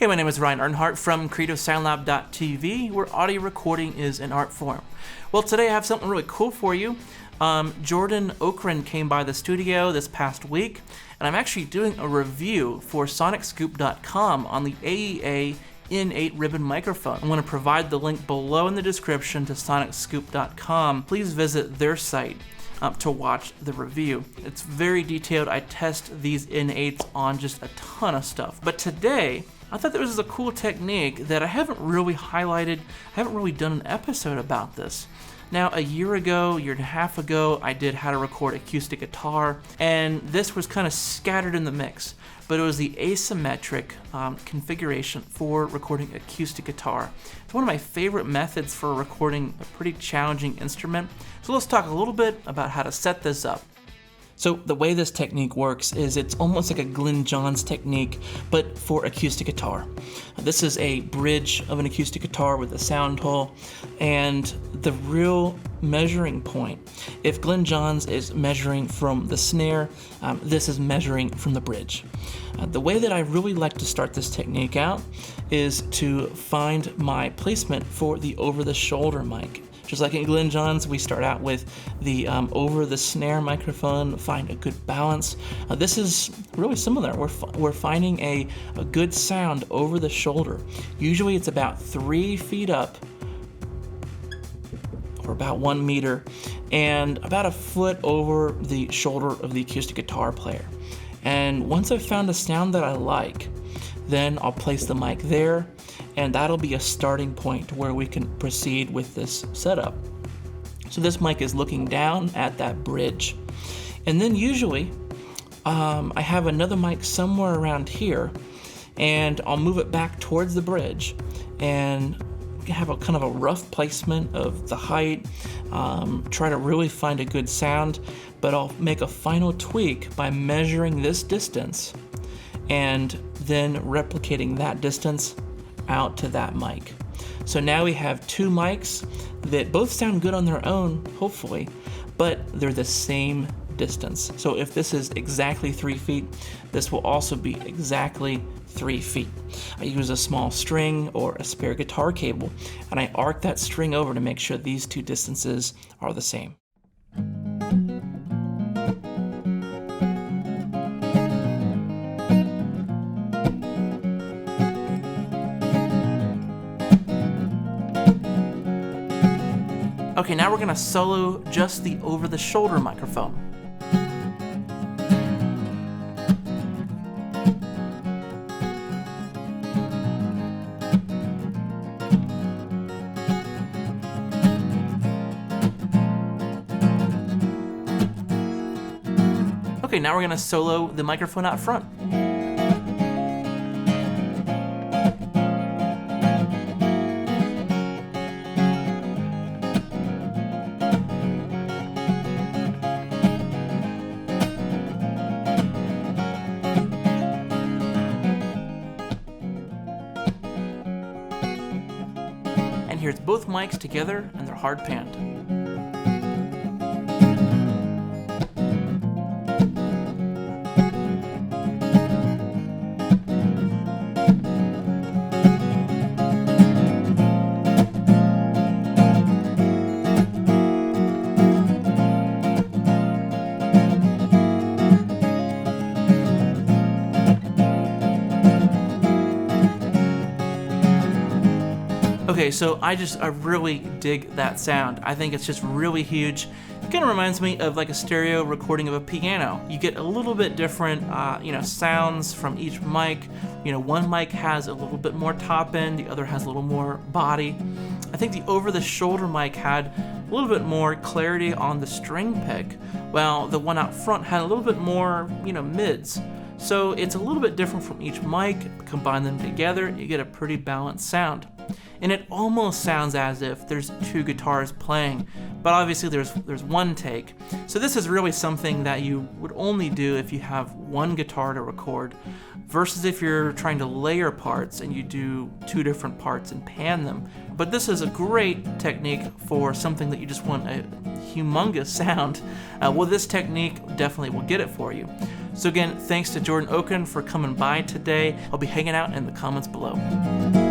Hey, my name is Ryan Earnhardt from CreativeSoundLab.tv, where audio recording is an art form. Well, today I have something really cool for you. Jordan Okren came by the studio this past week, and I'm actually doing a review for SonicScoop.com on the AEA N8 ribbon microphone. I'm going to provide the link below in the description to SonicScoop.com. Please visit their site to watch the review. It's very detailed. I test these N8s on just a ton of stuff. But today, I thought this was a cool technique that I haven't really highlighted. I haven't really done an episode about this. Now, a year and a half ago, I did how to record acoustic guitar, and this was kind of scattered in the mix, but it was the asymmetric configuration for recording acoustic guitar. It's one of my favorite methods for recording a pretty challenging instrument. So let's talk a little bit about how to set this up. So the way this technique works is it's almost like a Glyn Johns technique, but for acoustic guitar. This is a bridge of an acoustic guitar with a sound hole, and the real measuring point, if Glyn Johns is measuring from the snare, this is measuring from the bridge. The way that I really like to start this technique out is to find my placement for the over-the-shoulder mic. Just like in Glyn Johns, we start out with the over the snare microphone, find a good balance. This is really similar. We're finding a good sound over the shoulder. Usually it's about 3 feet up, or about 1 meter, and about a foot over the shoulder of the acoustic guitar player. And once I've found a sound that I like, then I'll place the mic there, and that'll be a starting point where we can proceed with this setup. So this mic is looking down at that bridge. And then usually, I have another mic somewhere around here, and I'll move it back towards the bridge and have a kind of a rough placement of the height, try to really find a good sound, but I'll make a final tweak by measuring this distance and then replicating that distance out to that mic. So now we have 2 mics that both sound good on their own, hopefully, but they're the same distance. So if this is exactly 3 feet, this will also be exactly 3 feet. I use a small string or a spare guitar cable, and I arc that string over to make sure these 2 distances are the same. Okay, now we're gonna solo just the over-the-shoulder microphone. Okay, now we're gonna solo the microphone out front. And here's both mics together, and they're hard panned. Okay, so I really dig that sound. I think it's just really huge. It kind of reminds me of like a stereo recording of a piano. You get a little bit different, sounds from each mic. One mic has a little bit more top end, the other has a little more body. I think the over-the-shoulder mic had a little bit more clarity on the string pick, while the one out front had a little bit more, mids. So it's a little bit different from each mic. Combine them together, you get a pretty balanced sound. And it almost sounds as if there's 2 guitars playing, but obviously there's one take. So this is really something that you would only do if you have 1 guitar to record, versus if you're trying to layer parts and you do 2 different parts and pan them. But this is a great technique for something that you just want a humongous sound. Well, this technique definitely will get it for you. So again, thanks to Jordan Okren for coming by today. I'll be hanging out in the comments below.